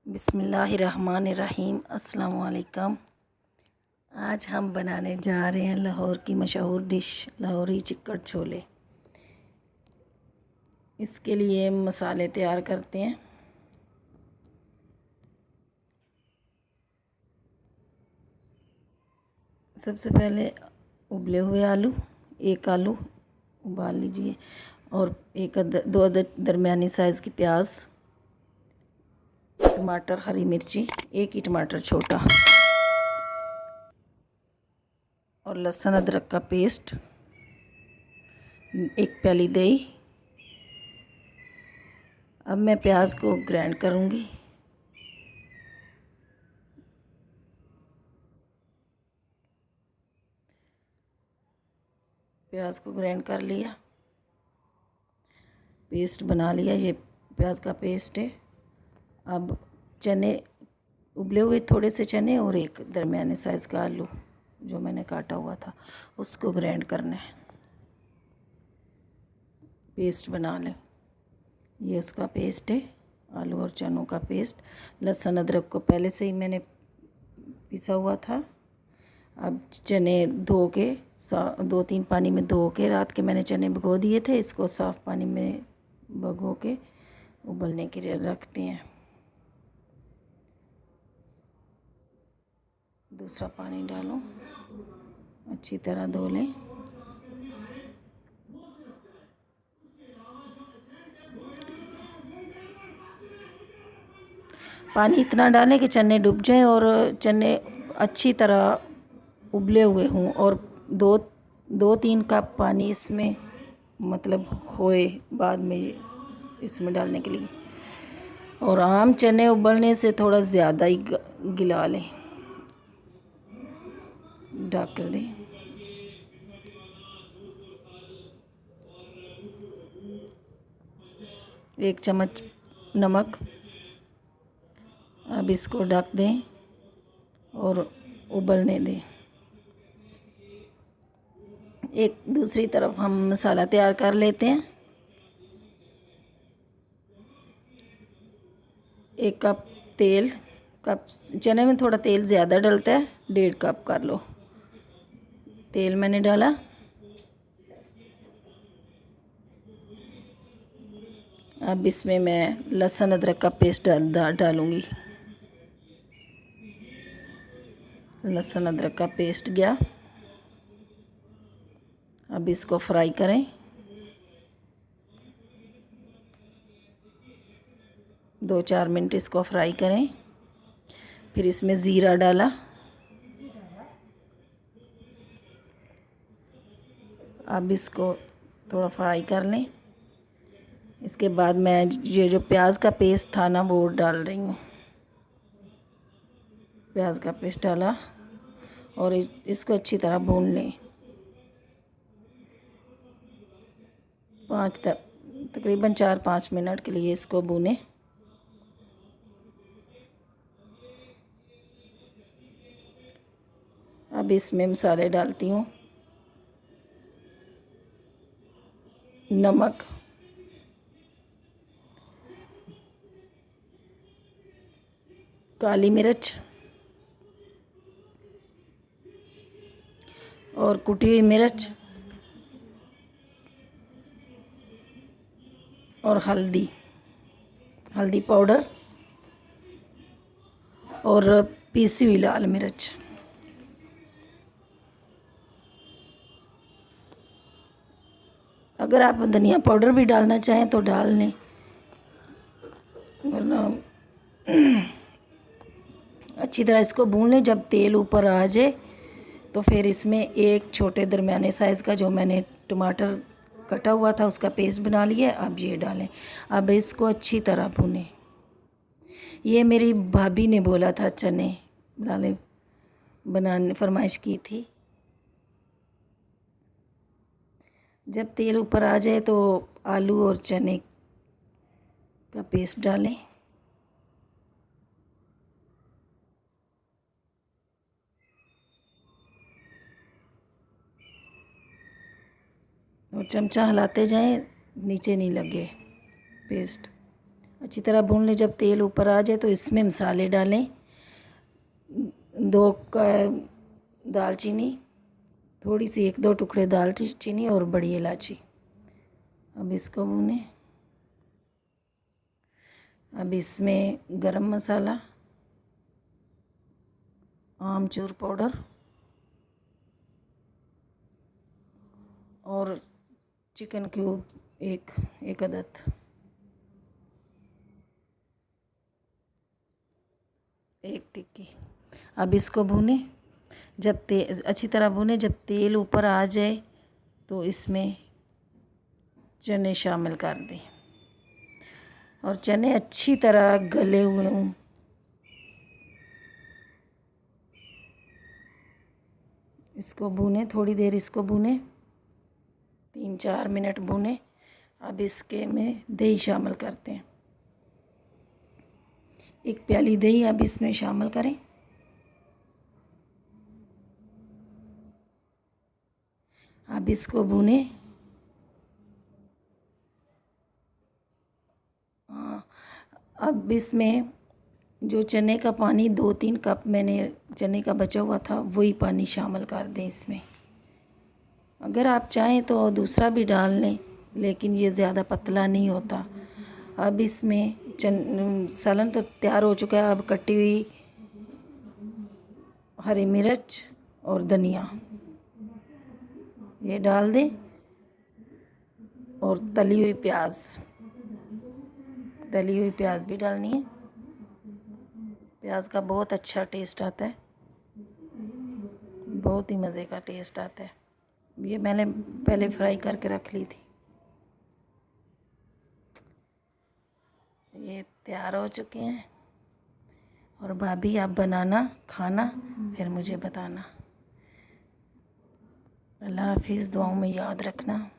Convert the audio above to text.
बिस्मिल्लाहिर्रहमानिर्रहीम। अस्सलाम वालेकुम। आज हम बनाने जा रहे हैं लाहौर की मशहूर डिश लाहौरी चिकन छोले। इसके लिए मसाले तैयार करते हैं। सबसे पहले उबले हुए आलू, एक आलू उबाल लीजिए, और दो अदद दरमियानी साइज़ की प्याज, टमाटर, हरी मिर्ची, एक ही टमाटर छोटा, और लहसुन अदरक का पेस्ट, एक प्याली दही। अब मैं प्याज को ग्राइंड करूँगी। प्याज को ग्राइंड कर लिया, पेस्ट बना लिया। ये प्याज का पेस्ट है। अब चने, उबले हुए थोड़े से चने और एक दरमियाने साइज़ का आलू जो मैंने काटा हुआ था, उसको ग्राइंड करना है, पेस्ट बना लें। ये उसका पेस्ट है, आलू और चनों का पेस्ट। लहसुन अदरक को पहले से ही मैंने पिसा हुआ था। अब चने धो के 2-3 पानी में धो के, रात के मैंने चने भिगो दिए थे, इसको साफ़ पानी में भिगो के उबलने के लिए रखते हैं। दूसरा पानी डालो, अच्छी तरह धो लें। पानी इतना डालें कि चने डूब जाएं और चने अच्छी तरह उबले हुए हों, और 2-3 कप पानी इसमें मतलब होए बाद में इसमें डालने के लिए। और आम चने उबलने से थोड़ा ज़्यादा ही गिला लें, ढक कर दें। एक चम्मच नमक। अब इसको ढक दें और उबलने दें। एक दूसरी तरफ हम मसाला तैयार कर लेते हैं। 1 कप तेल, कप चने में थोड़ा तेल ज़्यादा डलता है, 1.5 कप कर लो। तेल मैंने डाला। अब इसमें मैं लहसुन अदरक का पेस्ट डालूँगी। लहसुन अदरक का पेस्ट गया। अब इसको फ्राई करें। 2-4 मिनट इसको फ्राई करें। फिर इसमें ज़ीरा डाला। अब इसको थोड़ा फ्राई कर लें। इसके बाद मैं ये जो प्याज का पेस्ट था ना, वो डाल रही हूँ। प्याज का पेस्ट डाला और इसको अच्छी तरह भून लें। तकरीबन 4-5 मिनट के लिए इसको भूनें। अब इसमें मसाले डालती हूँ। नमक, काली मिर्च और कुटी हुई मिर्च, और हल्दी पाउडर, और पीसी हुई लाल मिर्च। अगर आप धनिया पाउडर भी डालना चाहें तो डाल लें, वरना अच्छी तरह इसको भून लें। जब तेल ऊपर आ जाए तो फिर इसमें एक छोटे दरमियाने साइज़ का जो मैंने टमाटर कटा हुआ था उसका पेस्ट बना लिया, अब ये डालें। अब इसको अच्छी तरह भूनें। ये मेरी भाभी ने बोला था चने बनाने फरमाइश की थी। जब तेल ऊपर आ जाए तो आलू और चने का पेस्ट डालें। और चमचा हिलाते जाएं, नीचे नहीं लगे पेस्ट। अच्छी तरह भून लें। जब तेल ऊपर आ जाए तो इसमें मसाले डालें। 2 का दालचीनी, थोड़ी सी 1-2 टुकड़े दालचीनी और बड़ी इलायची। अब इसको भूनें। अब इसमें गरम मसाला, आमचूर पाउडर और चिकन क्यूब एक अदद, एक टिक्की। अब इसको भूनें। जब अच्छी तरह भूनें। जब तेल ऊपर आ जाए तो इसमें चने शामिल कर दें और चने अच्छी तरह गले हुए हों। इसको भूनें, थोड़ी देर इसको भूनें, 3-4 मिनट भूनें। अब इसके में दही शामिल करते हैं। 1 प्याली दही अब इसमें शामिल करें। अब इसको भूनें। अब इसमें जो चने का पानी 2-3 कप मैंने चने का बचा हुआ था वही पानी शामिल कर दें इसमें। अगर आप चाहें तो दूसरा भी डाल लें, लेकिन ये ज़्यादा पतला नहीं होता। अब इसमें सालन तो तैयार हो चुका है। अब कटी हुई हरी मिर्च और धनिया ये डाल दें और तली हुई प्याज भी डालनी है। प्याज का बहुत अच्छा टेस्ट आता है, बहुत ही मज़े का टेस्ट आता है। ये मैंने पहले फ्राई करके रख ली थी। ये तैयार हो चुके हैं। और भाभी आप बनाना, खाना, फिर मुझे बताना। अल्लाह हाफिज़। दुआओं में याद रखना।